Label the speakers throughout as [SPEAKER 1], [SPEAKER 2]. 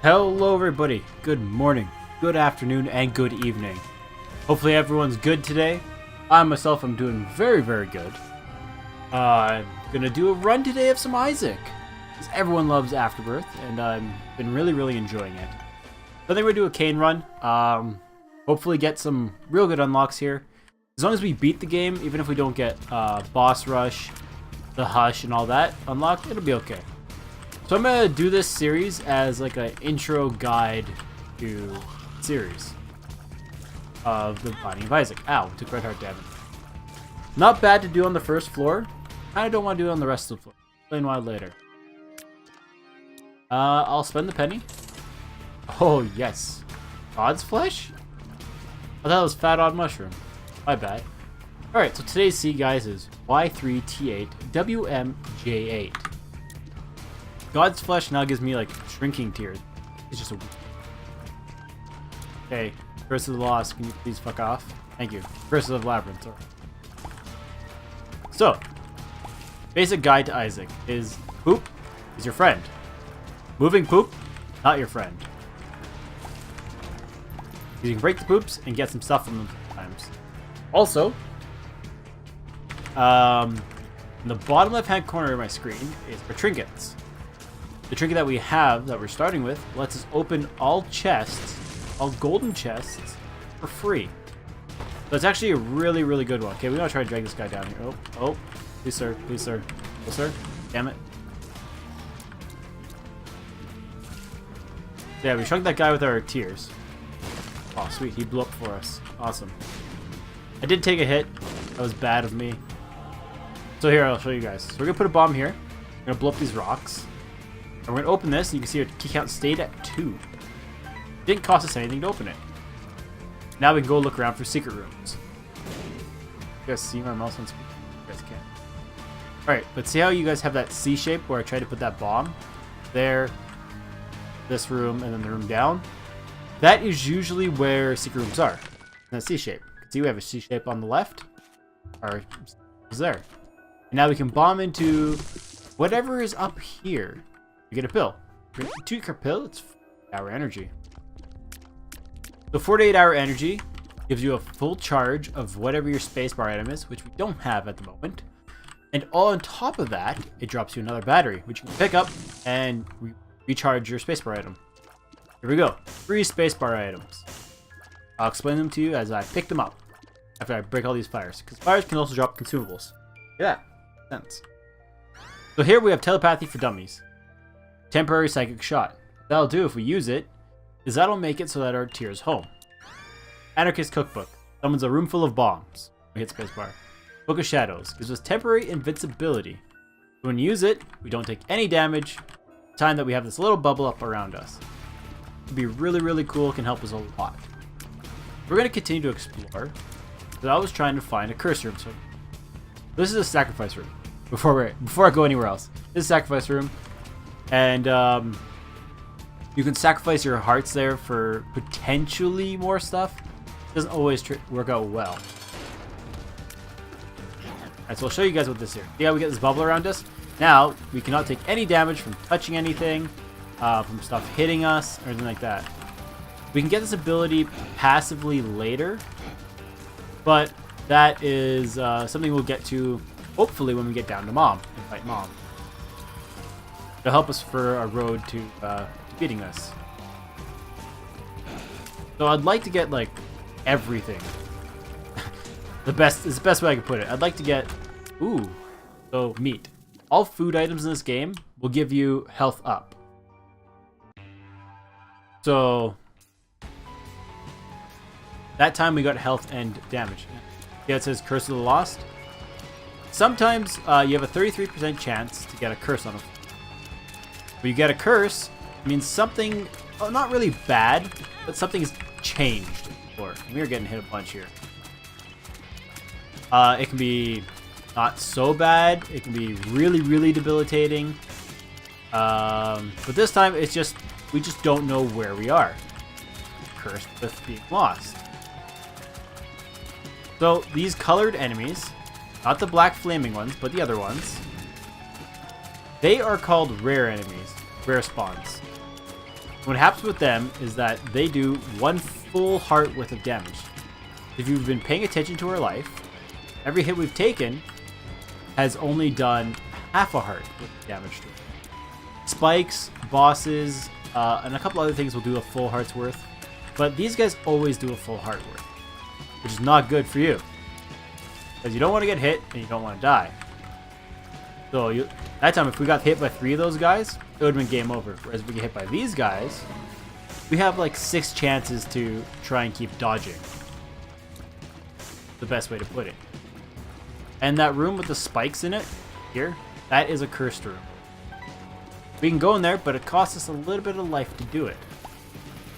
[SPEAKER 1] Hello everybody, good morning, good afternoon, and good evening. Hopefully everyone's good today. I myself am doing very good. I'm gonna do a run today of some Isaac, because everyone loves Afterbirth, and I've been really enjoying it. So I think we're gonna do a CAIN run, hopefully get some real good unlocks here. As long as we beat the game, even if we don't get Boss Rush, the Hush, and all that unlocked, it'll be okay. So I'm gonna do this series as like an intro guide to the series of the Binding of Isaac. Ow, took red heart damage. Not bad to do on the first floor. I don't want to do it on the rest of the floor. Explain why later. I'll spend the penny. Oh yes, God's flesh. I thought it was fat odd mushroom. My bad. All right, so today's seed, guys, is Y3T8WMJ8. God's flesh now gives me like shrinking tears. It's just a... Okay, Curse of the Lost, can you please fuck off? Thank you. Curse of the Labyrinth, sorry. So, basic guide to Isaac is poop is your friend. Moving poop, not your friend. You can break the poops and get some stuff from them sometimes. Also, in the bottom left-hand corner of my screen is for trinkets. The trinket that we have, that we're starting with, lets us open all chests, all golden chests, for free. So it's actually a really good one. Okay, we gotta try to drag this guy down here. Oh, please sir, please sir. Oh sir, damn it. Yeah, we shrunk that guy with our tears. Oh sweet, he blew up for us. Awesome. I did take a hit. That was bad of me. So here, I'll show you guys. So we're gonna put a bomb here. We're gonna blow up these rocks. And we're gonna open this, and you can see our key count stayed at 2. Didn't cost us anything to open it. Now we can go look around for secret rooms. You guys see my mouse on screen? You guys can. Alright, but see how you guys have that C shape where I tried to put that bomb? There, this room, and then the room down. That is usually where secret rooms are. In that C shape. See, we have a C shape on the left. Or is there. And now we can bomb into whatever is up here. You get a pill. 2 pill, it's 4-hour energy. The 48-hour energy gives you a full charge of whatever your spacebar item is, which we don't have at the moment. And all on top of that, it drops you another battery, which you can pick up and recharge your spacebar item. Here we go. 3 spacebar items. I'll explain them to you as I pick them up after I break all these fires, because fires can also drop consumables. Yeah, sense. So here we have telepathy for dummies. Temporary psychic shot. That'll do if we use it, is that'll make it so that our tears home. Anarchist cookbook. Summons a room full of bombs. We hit spacebar. Book of Shadows. Gives us temporary invincibility. When we use it, we don't take any damage. The time that we have this little bubble up around us. It'd be really cool. Can help us a lot. We're going to continue to explore. But I was trying to find a curse room. So this is a sacrifice room. Before I go anywhere else. This is a sacrifice room. And you can sacrifice your hearts there for potentially more stuff. Doesn't always work out well. Alright, so I'll show you guys what this here. See how we get this bubble around us? Now, we cannot take any damage from touching anything, from stuff hitting us, or anything like that. We can get this ability passively later, but that is something we'll get to, hopefully, when we get down to Mom and fight Mom. It'll help us for a road to beating this. So I'd like to get like everything. the best way I can put it. I'd like to get so meat. All food items in this game will give you health up. So that time we got health and damage. Yeah, it says Curse of the Lost. Sometimes you have a 33% chance to get a curse on a floor. When you get a curse, it means something, not really bad, but something's changed in the floor. We are getting hit a bunch here. It can be not so bad. It can be really debilitating. But this time, it's just, we just don't know where we are. Cursed with being lost. So these colored enemies, not the black flaming ones, but the other ones, they are called rare enemies, rare spawns. What happens with them is that they do 1 full heart worth of damage. If you've been paying attention to our life, every hit we've taken has only done half a heart worth of damage to it. Spikes, bosses, and a couple other things will do a full heart's worth. But these guys always do a full heart worth, which is not good for you. Because you don't want to get hit and you don't want to die. So that time, if we got hit by 3 of those guys, it would have been game over. Whereas if we get hit by these guys, we have like 6 chances to try and keep dodging. The best way to put it. And that room with the spikes in it, here, that is a cursed room. We can go in there, but it costs us a little bit of life to do it.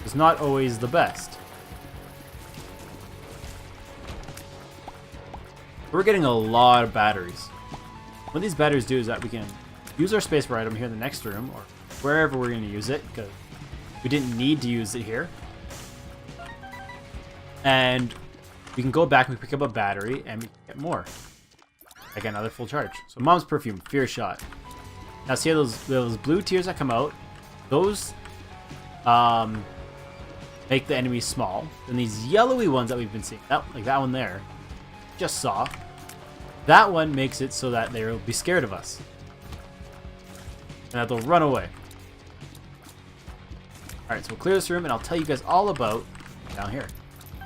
[SPEAKER 1] It's not always the best. We're getting a lot of batteries. What these batteries do is that we can use our spacebar item here in the next room, or wherever we're going to use it, because we didn't need to use it here. And we can go back and pick up a battery, and we can get more. Like another full charge. So Mom's Perfume, Fear Shot. Now see those blue tears that come out? Those make the enemies small. And these yellowy ones that we've been seeing, like that one there, just saw. That one makes it so that they'll be scared of us. And that they'll run away. Alright, so we'll clear this room and I'll tell you guys all about down here.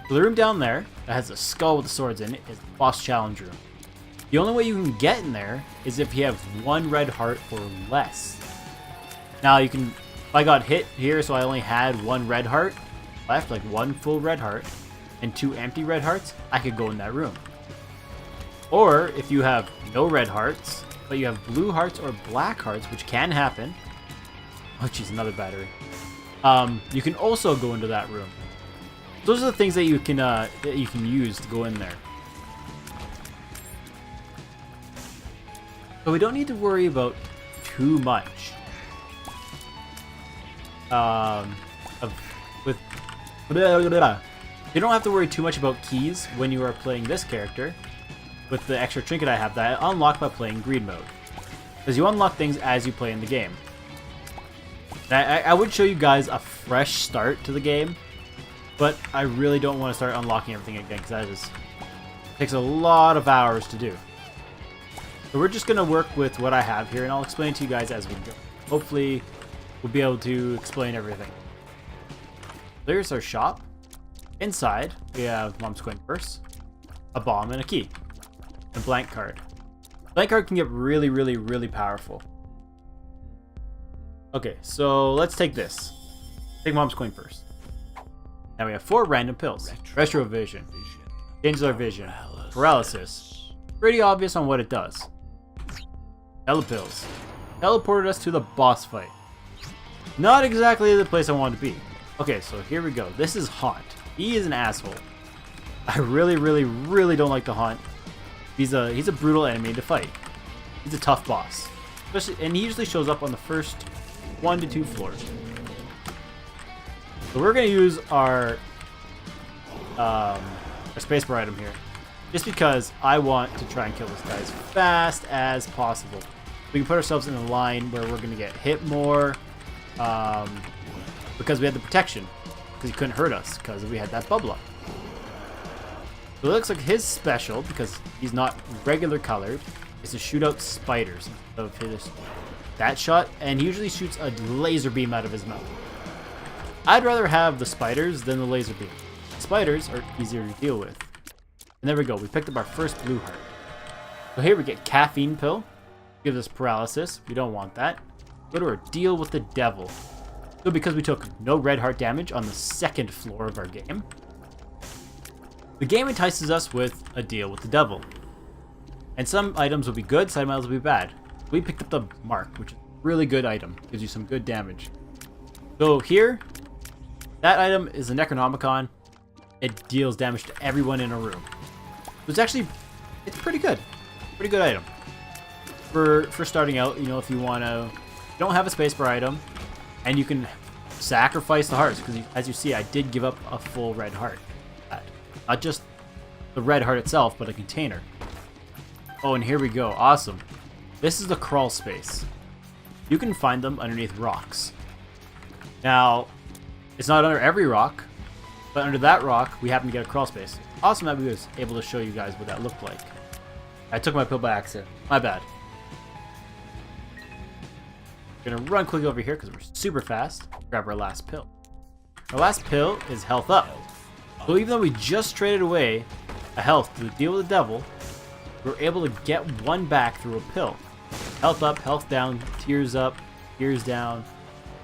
[SPEAKER 1] So the room down there that has a skull with the swords in it is the boss challenge room. The only way you can get in there is if you have 1 red heart or less. Now you can, if I got hit here, so I only had 1 red heart left, like 1 full red heart, and 2 empty red hearts, I could go in that room. Or if you have no red hearts, but you have blue hearts or black hearts, which can happen. Oh jeez, another battery. You can also go into that room. Those are the things that you can use to go in there. So we don't need to worry about too much. You don't have to worry too much about keys when you are playing this character with the extra trinket I have that I unlock by playing Greed Mode. Because you unlock things as you play in the game. I would show you guys a fresh start to the game, but I really don't want to start unlocking everything again because that just takes a lot of hours to do. So we're just going to work with what I have here, and I'll explain it to you guys as we go. Hopefully, we'll be able to explain everything. There's our shop. Inside, we have Mom's Coin Purse, a bomb, and a key. A blank card. Blank card can get really, really, really powerful. Okay, so let's take this. Take Mom's Coin first. Now we have 4 random pills. Retrovision. Changes our vision. Paralysis. Pretty obvious on what it does. Telepills. Teleported us to the boss fight. Not exactly the place I wanted to be. Okay, so here we go. This is Haunt. He is an asshole. I really, really, really don't like the Haunt. He's a brutal enemy to fight. He's a tough boss. Especially, and he usually shows up on the first 1 to 2 floors. So we're going to use our spacebar item here. Just because I want to try and kill this guy as fast as possible. We can put ourselves in a line where we're going to get hit more. Because we had the protection. Because he couldn't hurt us. Because we had that bubble up. So it looks like his special, because he's not regular colored, is to shoot out spiders. So if his that shot, and he usually shoots a laser beam out of his mouth. I'd rather have the spiders than the laser beam. Spiders are easier to deal with. And there we go, we picked up our first blue heart. So here we get caffeine pill. Gives us paralysis, we don't want that. Go to our deal with the devil. So because we took no red heart damage on the 2nd floor of our game, the game entices us with a deal with the devil. And some items will be good, some items will be bad. We picked up the mark, which is a really good item. Gives you some good damage. So here, that item is a Necronomicon. It deals damage to everyone in a room. So it's pretty good. Pretty good item. For starting out, you know, if you don't have a spacebar item, and you can sacrifice the hearts, because as you see, I did give up a full red heart. Not just the red heart itself, but a container. Oh, and here we go. Awesome. This is the crawl space. You can find them underneath rocks. Now, it's not under every rock, but under that rock, we happen to get a crawl space. Awesome that we was able to show you guys what that looked like. I took my pill by accident. My bad. We're gonna run quickly over here because we're super fast. Grab our last pill. Our last pill is health up. So even though we just traded away a health to deal with the devil, we're able to get one back through a pill. Health up, health down, tears up, tears down,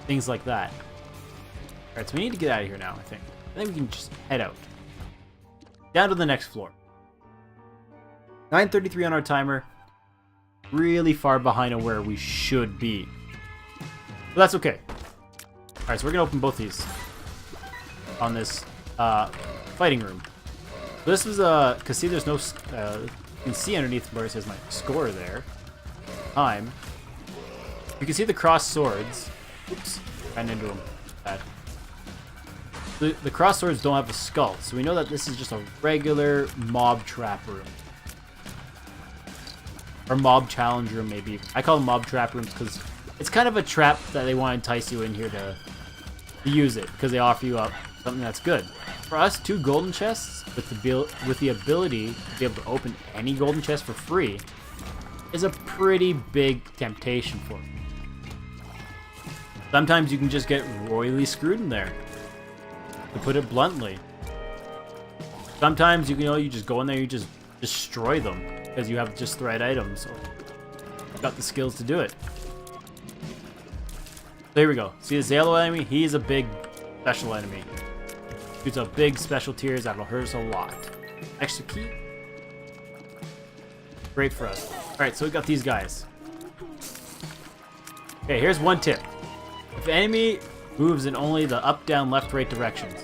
[SPEAKER 1] things like that. Alright, so we need to get out of here now, I think. I think we can just head out. Down to the next floor. 9:33 on our timer. Really far behind on where we should be. But that's okay. Alright, so we're going to open both these. On this fighting room. So this is because see there's no, you can see underneath where it says my score there. Time. You can see the crossed swords. Oops, ran into them. Bad. The crossed swords don't have a skull, so we know that this is just a regular mob trap room. Or mob challenge room, maybe. I call them mob trap rooms because it's kind of a trap that they want to entice you in here to use it, because they offer you up something that's good. For us, 2 golden chests with the ability to be able to open any golden chest for free is a pretty big temptation for me. Sometimes you can just get royally screwed in there, to put it bluntly. Sometimes you just go in there, you just destroy them because you have just the right items or you've got the skills to do it. There we go. See the Zalo enemy? He's a big special enemy. Shoots out big special tiers that'll hurt us a lot. Extra key. Great for us. Alright, so we got these guys. Okay, here's one tip. If the enemy moves in only the up, down, left, right directions,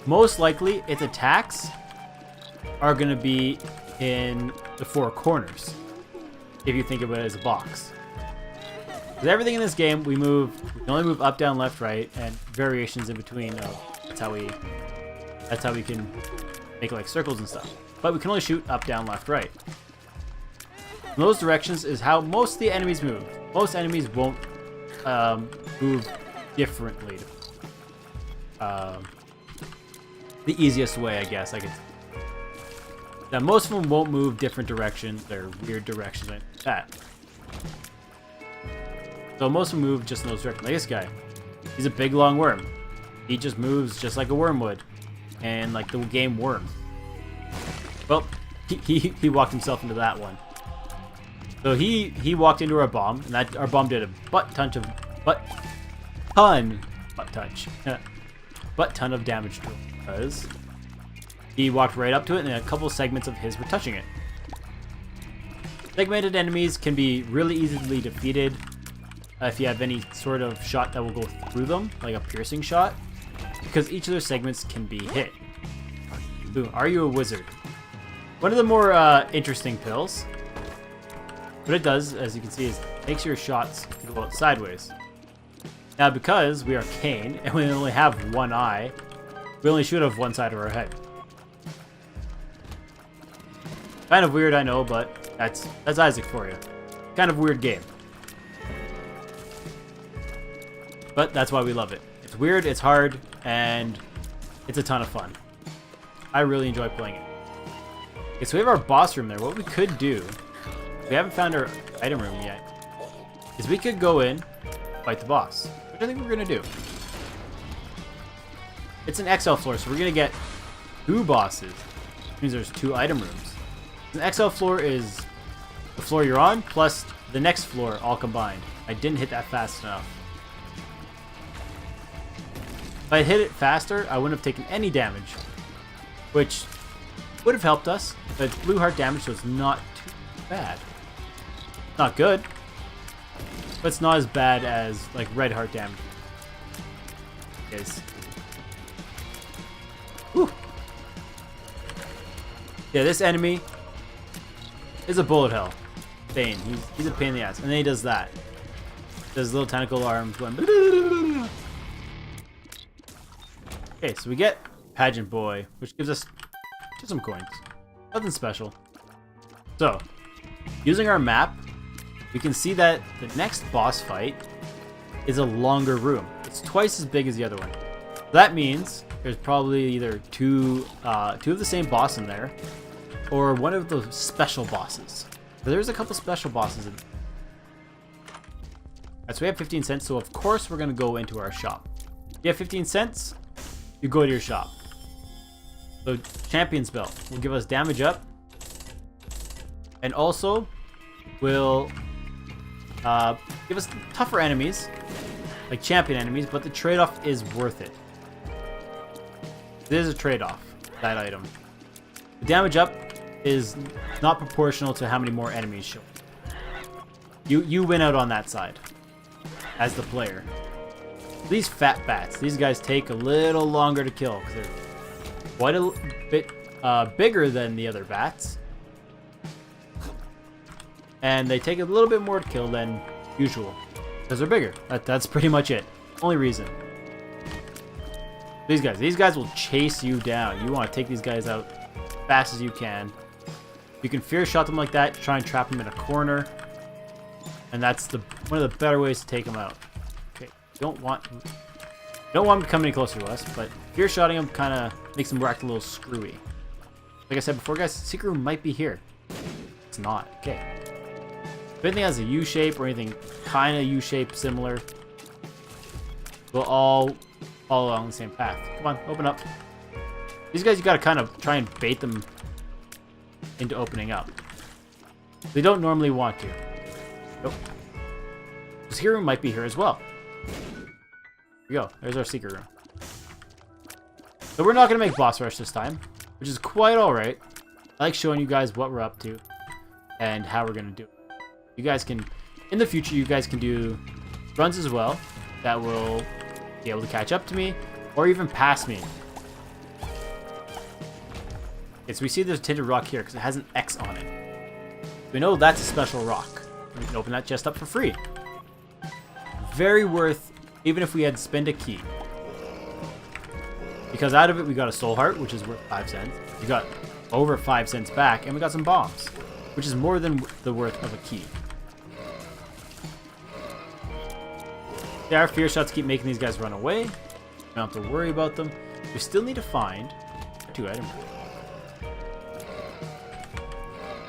[SPEAKER 1] most likely its attacks are going to be in the 4 corners. If you think of it as a box. With everything in this game, we can only move up, down, left, right, and variations in between. That's how we can make like circles and stuff. But we can only shoot up, down, left, right. And those directions is how most of the enemies move. Most enemies won't move differently. The easiest way, I guess, I could. Now, most of them won't move different directions. They're weird directions like that. So most of them move just in those directions. Like this guy. He's a big long worm. He just moves just like a worm would. And like the game Worm. Well, he walked himself into that one. So he walked into our bomb, and that our bomb did a butt ton of damage to him. Because he walked right up to it, and a couple segments of his were touching it. Segmented enemies can be really easily defeated if you have any sort of shot that will go through them, like a piercing shot, because each of their segments can be hit. Boom, are you a wizard? One of the more interesting pills. What it does, as you can see, is makes your shots go out sideways. Now, because we are CAIN, and we only have one eye, we only shoot off one side of our head. Kind of weird, I know, but that's Isaac for you. Kind of weird game. But that's why we love it. It's weird, it's hard, and it's a ton of fun. I really enjoy playing it. Okay, so we have our boss room there. What we could do, we haven't found our item room yet, is we could go in, fight the boss. Which I think we're going to do. It's an XL floor, so we're going to get 2 bosses. Which means there's 2 item rooms. An XL floor is the floor you're on, plus the next floor all combined. I didn't hit that fast enough. If I hit it faster, I wouldn't have taken any damage, which would have helped us, but it's blue heart damage, so it's not too bad. Not good, but it's not as bad as like red heart damage is. Whew. Yeah, this enemy is a bullet hell. Bane. He's a pain in the ass, and then he does that. Does little tentacle arms going. Okay, so we get Pageant Boy, which gives us just some coins. Nothing special. So, using our map, we can see that the next boss fight is a longer room. It's twice as big as the other one. That means there's probably either two of the same boss in there, or one of the special bosses. But there's a couple special bosses in. Alright, so we have 15 cents, so of course we're gonna go into our shop. You have 15 cents, you go to your shop. So Champion's Belt will give us damage up, and also will give us tougher enemies, like champion enemies, but the trade-off is worth it. There's a trade-off, that item. The damage up is not proportional to how many more enemies show. You win out on that side as the player. These fat bats, these guys take a little longer to kill because they're quite a bit bigger than the other bats. And they take a little bit more to kill than usual because they're bigger. That's pretty much it. Only reason. These guys will chase you down. You want to take these guys out as fast as you can. You can fear shot them like that, try and trap them in a corner. And that's one of the better ways to take them out. Okay, don't want them to come any closer to us, but fear shotting them kind of makes them act a little screwy. Like I said before, guys, the secret room might be here. It's not. Okay. If anything has a U shape or anything kind of U shape similar, we'll all follow along the same path. Come on, open up. These guys, you gotta kind of try and bait them into opening up. They don't normally want to. Nope. The secret room might be here as well. Here we go. There's our secret room. So we're not going to make boss rush this time, which is quite alright. I like showing you guys what we're up to and how we're going to do it. You guys can, in the future, you guys can do runs as well that will be able to catch up to me or even pass me. Okay, so we see there's a tinted rock here because it has an X on it. We know that's a special rock. We can open that chest up for free. Very worth, even if we had to spend a key. Because out of it we got a soul heart, which is worth 5 cents. We got over 5 cents back, and we got some bombs, which is more than the worth of a key. Yeah, our fear shots keep making these guys run away. We don't have to worry about them. We still need to find 2 items.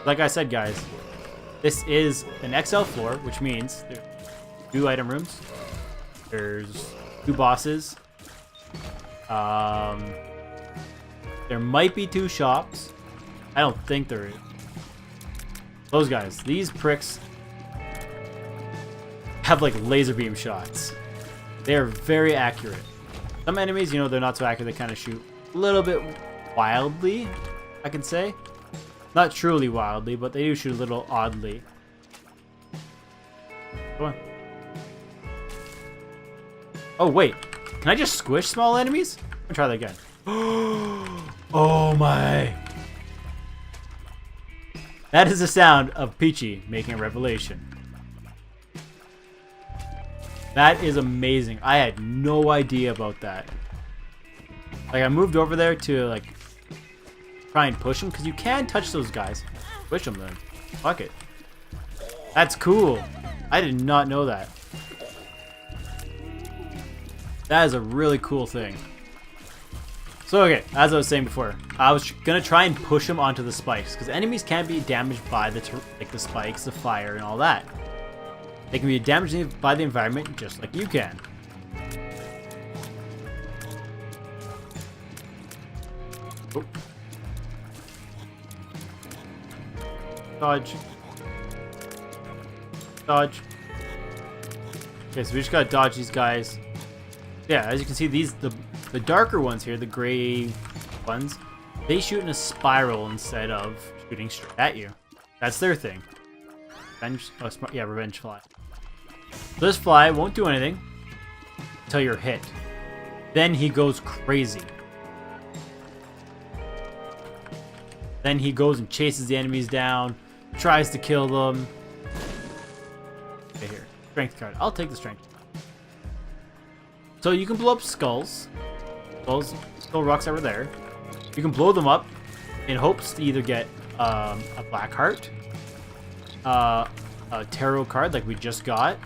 [SPEAKER 1] Like I said, guys, this is an XL floor, which means there's 2 item rooms. There's 2 bosses. There might be 2 shops. I don't think there is. Those guys, these pricks have like laser beam shots. They are very accurate. Some enemies, you know, they're not so accurate. They kind of shoot a little bit wildly, I can say. Not truly wildly, but they do shoot a little oddly. Come on. Oh, wait. Can I just squish small enemies? I'll try that again. Oh my. That is the sound of Peachy making a revelation. That is amazing. I had no idea about that. Like, I moved over there to, like, try and push them, because you can touch those guys. Push them then. Fuck it. That's cool. I did not know that. That is a really cool thing. So, okay, as I was saying before, I was gonna try and push them onto the spikes, because enemies can be damaged by the spikes, the fire, and all that. They can be damaged by the environment, just like you can. Oh. Dodge. Dodge. Okay, so we just gotta dodge these guys. Yeah, as you can see, the darker ones here, the gray ones, they shoot in a spiral instead of shooting straight at you. That's their thing. Revenge, oh, yeah, revenge fly. So this fly won't do anything until you're hit. Then he goes crazy. Then he goes and chases the enemies down, tries to kill them. Okay, here, strength card. I'll take the strength. So you can blow up skulls. Skull rocks that were there. You can blow them up in hopes to either get a black heart, a tarot card like we just got,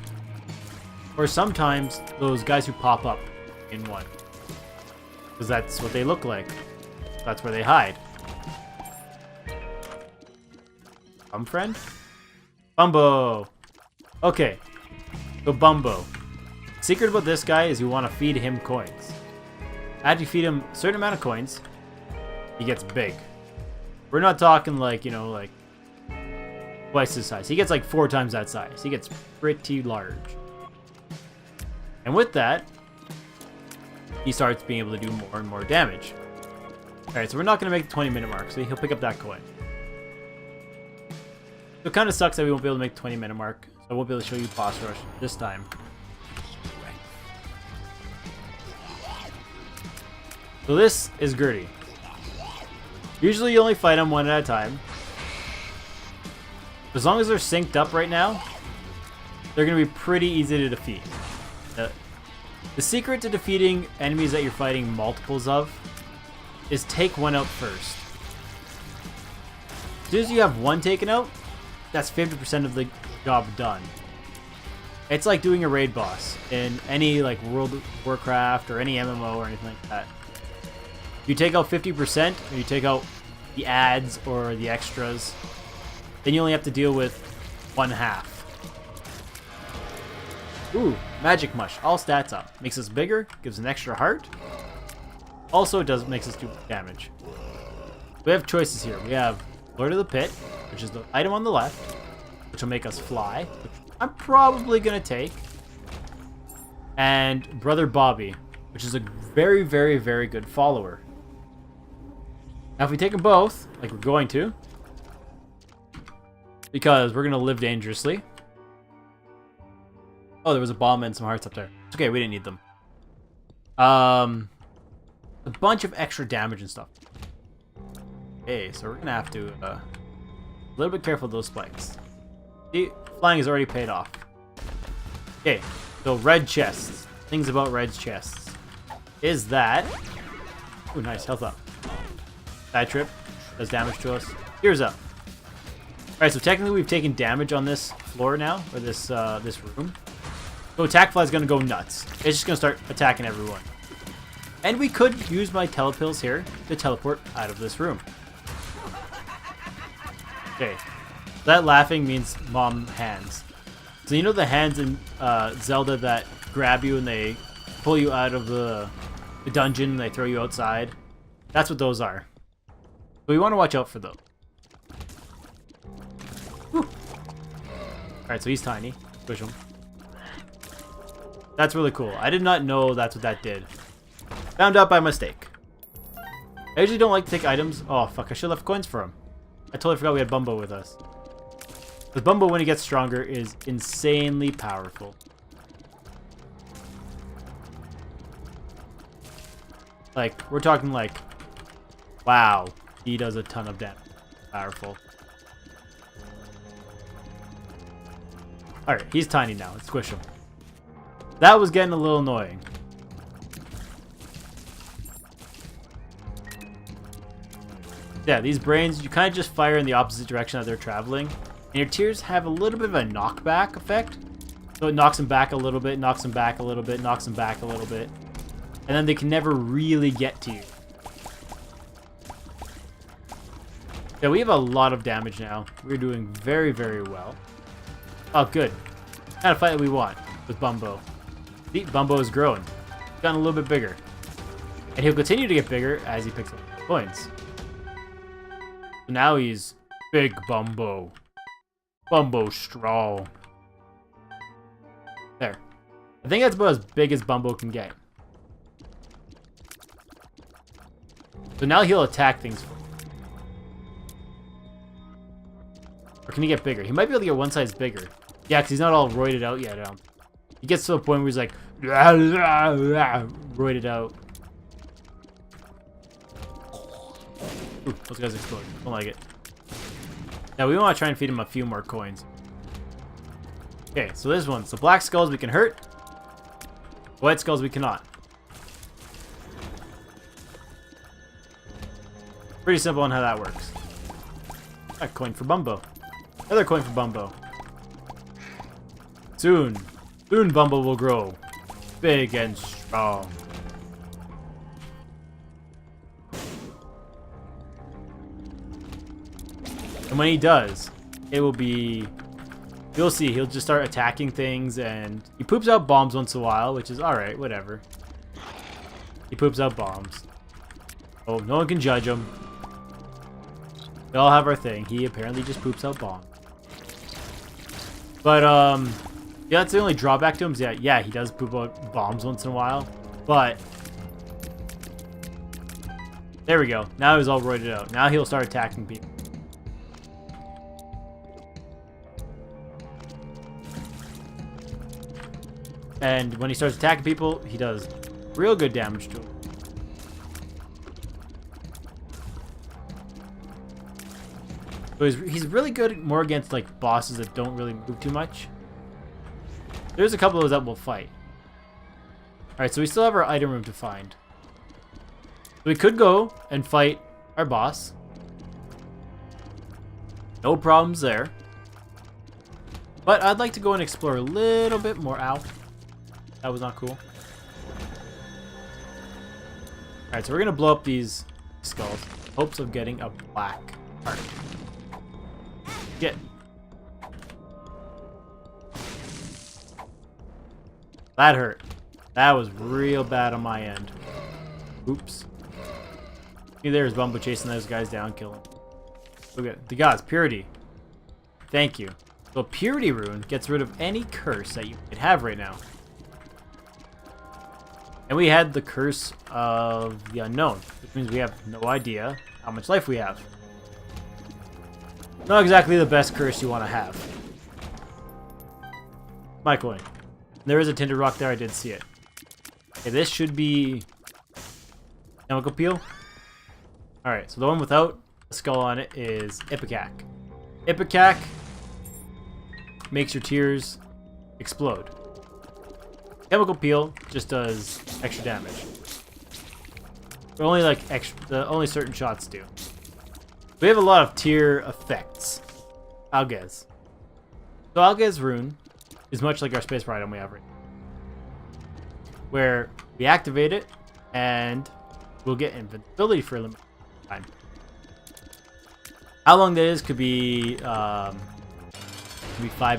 [SPEAKER 1] Or sometimes those guys who pop up in one. Because that's what they look like. That's where they hide. Friend? Bumbo! Okay. So Bumbo. Secret about this guy is you want to feed him coins. After you feed him a certain amount of coins, he gets big. We're not talking like, you know, like twice his size. He gets like 4 times that size. He gets pretty large. And with that, he starts being able to do more and more damage. Alright, so we're not going to make the 20-minute mark, so he'll pick up that coin. So it kind of sucks that we won't be able to make the 20-minute mark, so I won't be able to show you boss rush this time. So this is Gertie. Usually you only fight them one at a time. As long as they're synced up right now, they're going to be pretty easy to defeat. The secret to defeating enemies that you're fighting multiples of is take one out first. As soon as you have one taken out, that's 50% of the job done. It's like doing a raid boss in any like World of Warcraft or any MMO or anything like that. You take out 50% or you take out the ads or the extras, then you only have to deal with 1/2. Ooh, Magic Mush. All stats up. Makes us bigger, gives an extra heart. Also, makes us do damage. We have choices here. We have Lord of the Pit, which is the item on the left, which will make us fly, which I'm probably going to take. And Brother Bobby, which is a very, very, very good follower. Now, if we take them both, like we're going to, because we're going to live dangerously. Oh, there was a bomb and some hearts up there. It's okay, we didn't need them. A bunch of extra damage and stuff. Okay, so we're going to have to a little bit careful with those spikes. See, flying has already paid off. Okay, so red chests. Things about red chests. Is that... Ooh, nice, health up. Side trip does damage to us. Here's up. Alright, so technically we've taken damage on this floor now, or this this room. So attack fly is going to go nuts. It's just going to start attacking everyone. And we could use my telepills here to teleport out of this room. Okay. That laughing means mom hands. So you know the hands in Zelda that grab you and they pull you out of the dungeon and they throw you outside? That's what those are. So we want to watch out for those. Alright, so he's tiny. Push him. That's really cool. I did not know that's what that did. Found out by mistake. I usually don't like to take items. Oh, fuck. I should have left coins for him. I totally forgot we had Bumbo with us. Because Bumbo, when he gets stronger, is insanely powerful. Like, we're talking like... Wow. He does a ton of damage. Powerful. Alright, he's tiny now. Let's squish him. That was getting a little annoying. Yeah, these brains, you kind of just fire in the opposite direction that they're traveling. And your tears have a little bit of a knockback effect. So it knocks them back a little bit, knocks them back a little bit, knocks them back a little bit. And then they can never really get to you. Yeah, we have a lot of damage now. We're doing very, very well. Oh, good. Kind of fight that we want with Bumbo. See, Bumbo is growing. He's gotten a little bit bigger. And he'll continue to get bigger as he picks up coins. So now he's Big Bumbo. Bumbo strong. There. I think that's about as big as Bumbo can get. So now he'll attack things for me. Or can he get bigger? He might be able to get one size bigger. Yeah, because he's not all roided out yet. He gets to the point where he's like, roided out. Ooh, those guys explode. Don't like it. Now we want to try and feed him a few more coins. Okay, so this one. So black skulls we can hurt. White skulls we cannot. Pretty simple on how that works. A coin for Bumbo. Another coin for Bumbo. Soon, Soon Bumbo will grow big and strong. And when he does, it will be... You'll see, he'll just start attacking things, and he poops out bombs once in a while, which is alright, whatever. He poops out bombs. Oh, no one can judge him. We all have our thing. He apparently just poops out bombs. But, yeah, that's the only drawback to him. Is yeah, he does poop out bombs once in a while. But, there we go. Now he's all roided out. Now he'll start attacking people. And when he starts attacking people, he does real good damage to them. So he's really good more against like bosses that don't really move too much. There's a couple of those that will fight. Alright, so we still have our item room to find. We could go and fight our boss. No problems there. But I'd like to go and explore a little bit more. Ow. That was not cool. Alright, so we're gonna blow up these skulls. Hopes of getting a black heart. Get. That hurt. That was real bad on my end. Oops. See, there's Bumbo chasing those guys down, killing. Look at the gods, purity. Thank you. So purity rune gets rid of any curse that you could have right now. And we had the curse of the unknown, which means we have no idea how much life we have. Not exactly the best curse you want to have. My coin. There is a tinted rock there, I did see it. Okay, this should be chemical peel. Alright, so the one without a skull on it is Ipecac. Ipecac makes your tears explode. Chemical peel just does extra damage. But only like only certain shots do. We have a lot of tier effects. Algez. So Algez rune is much like our space bar item we have right now, where we activate it and we'll get invincibility for a limited time. How long that is could be 5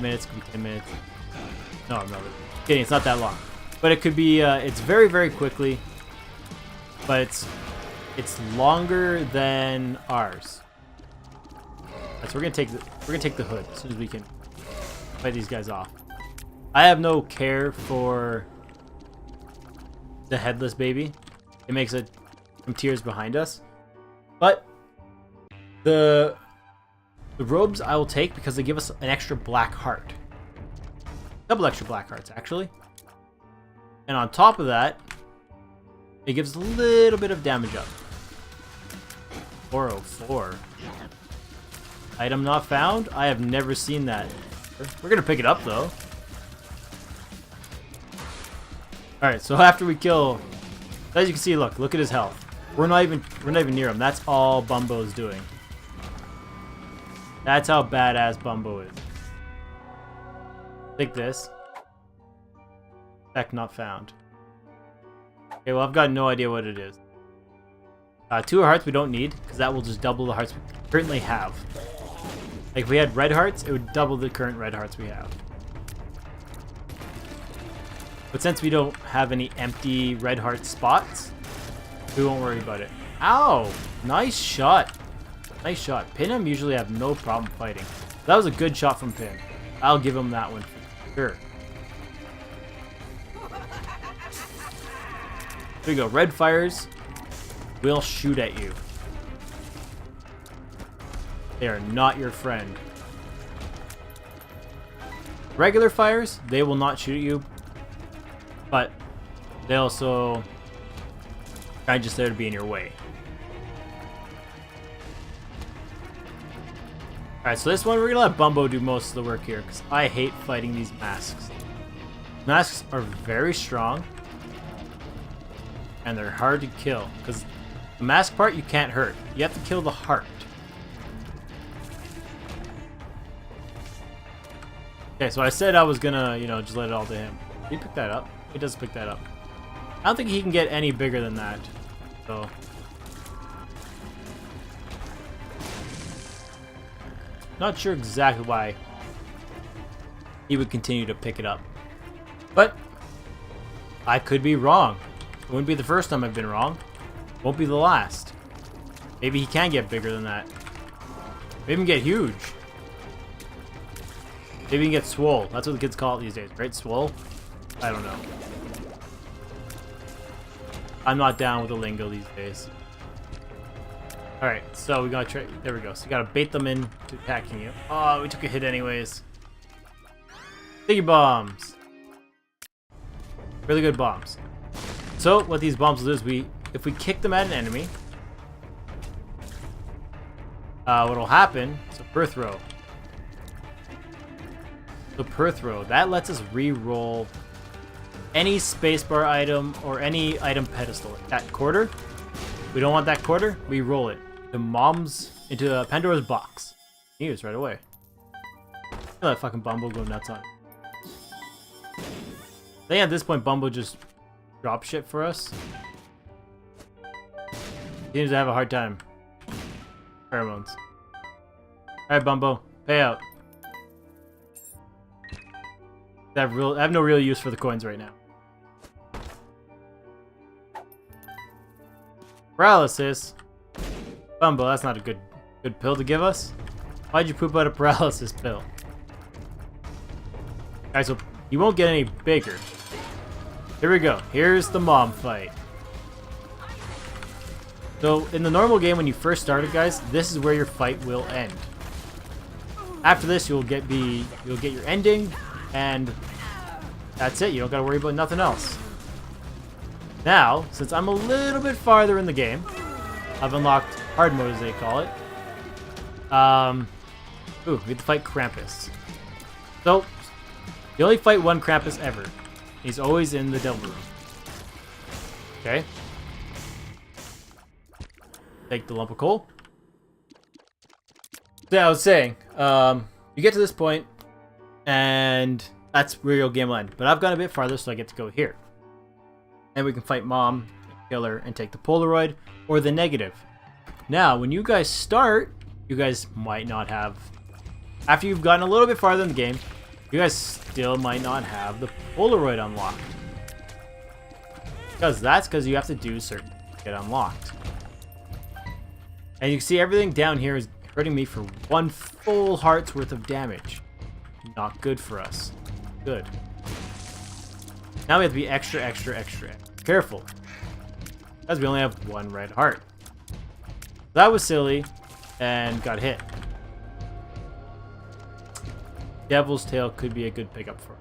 [SPEAKER 1] minutes, could be 10 minutes. No, kidding, it's not that long. But it could be it's very, very quickly. But it's longer than ours. So we're gonna take the hood as soon as we can fight these guys off. I have no care for the headless baby. It makes some tears behind us. But the robes I will take because they give us an extra black heart. Double extra black hearts, actually. And on top of that, it gives a little bit of damage up. 404. Item not found? I have never seen that. We're gonna pick it up though. Alright, so after we kill, as you can see, look at his health. We're not even near him. That's all Bumbo's doing. That's how badass Bumbo is. Take this. Effect not found. Okay, well I've got no idea what it is. 2 hearts we don't need, because that will just double the hearts we currently have. Like if we had red hearts, it would double the current red hearts we have. But since we don't have any empty red heart spots, we won't worry about it. Ow! Nice shot. Nice shot. Pinham usually have no problem fighting. That was a good shot from Pin. I'll give him that one for sure. There we go. Red fires will shoot at you. They are not your friend. Regular fires, they will not shoot you, but they also are just there to be in your way. Alright, so this one we're gonna let Bumbo do most of the work here, because I hate fighting these masks. Masks are very strong, and they're hard to kill, because the mask part you can't hurt. You have to kill the heart. Okay, so I said I was gonna, you know, just let it all to him. Did he pick that up? He does pick that up. I don't think he can get any bigger than that. So. Not sure exactly why he would continue to pick it up. But I could be wrong. It wouldn't be the first time I've been wrong. Won't be the last. Maybe he can get bigger than that. Maybe he can get huge. Maybe he can get swole. That's what the kids call it these days, right? Swole? I don't know. I'm not down with the lingo these days. Alright, so we gotta try. There we go. So you gotta bait them in to attacking you. Oh, we took a hit anyways. Sticky bombs. Really good bombs. So what these bombs will do is if we kick them at an enemy, what'll happen? So per throw. So per throw, that lets us re-roll any spacebar item or any item pedestal. That quarter, we don't want that quarter. We roll it. The moms into Pandora's box. Use right away. That fucking Bumble go nuts on. I think at this point Bumble just drop shit for us. Seems to have a hard time. Pheromones. Alright, Bumbo, pay out. I have no real use for the coins right now. Paralysis. Bumbo, that's not a good pill to give us. Why'd you poop out a paralysis pill? Alright, so you won't get any bigger. Here we go. Here's the mom fight. So in the normal game when you first started, guys, this is where your fight will end. After this, you'll get your ending, and that's it. You don't gotta worry about nothing else. Now, since I'm a little bit farther in the game, I've unlocked hard mode, as they call it. We have to fight Krampus. So, you only fight one Krampus ever. He's always in the devil room. Okay. Take the lump of coal. So I was saying, you get to this point, and that's where your game will end. But I've gone a bit farther, so I get to go here. And we can fight Mom, kill her, and take the Polaroid, or the negative. Now, when you guys start, you guys might not have... After you've gotten a little bit farther in the game, you guys still might not have the Polaroid unlocked. Because you have to do certain to get unlocked. And you can see everything down here is hurting me for 1 full heart's worth of damage. Not good for us. Good. Now we have to be extra careful. Because we only have 1 red heart. That was silly and got hit. Devil's Tail could be a good pickup for it.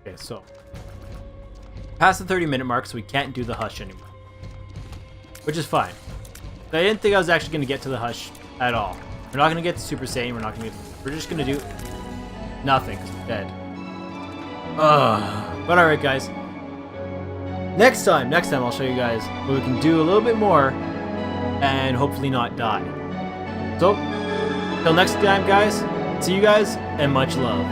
[SPEAKER 1] Okay, so past the 30-minute mark, so we can't do the hush anymore. Which is fine. I didn't think I was actually going to get to the hush at all. We're not going to get to Super Saiyan, we're just going to do nothing, because we're dead. But alright, guys. Next time I'll show you guys what we can do a little bit more and hopefully not die. So, till next time, guys, see you guys, and much love.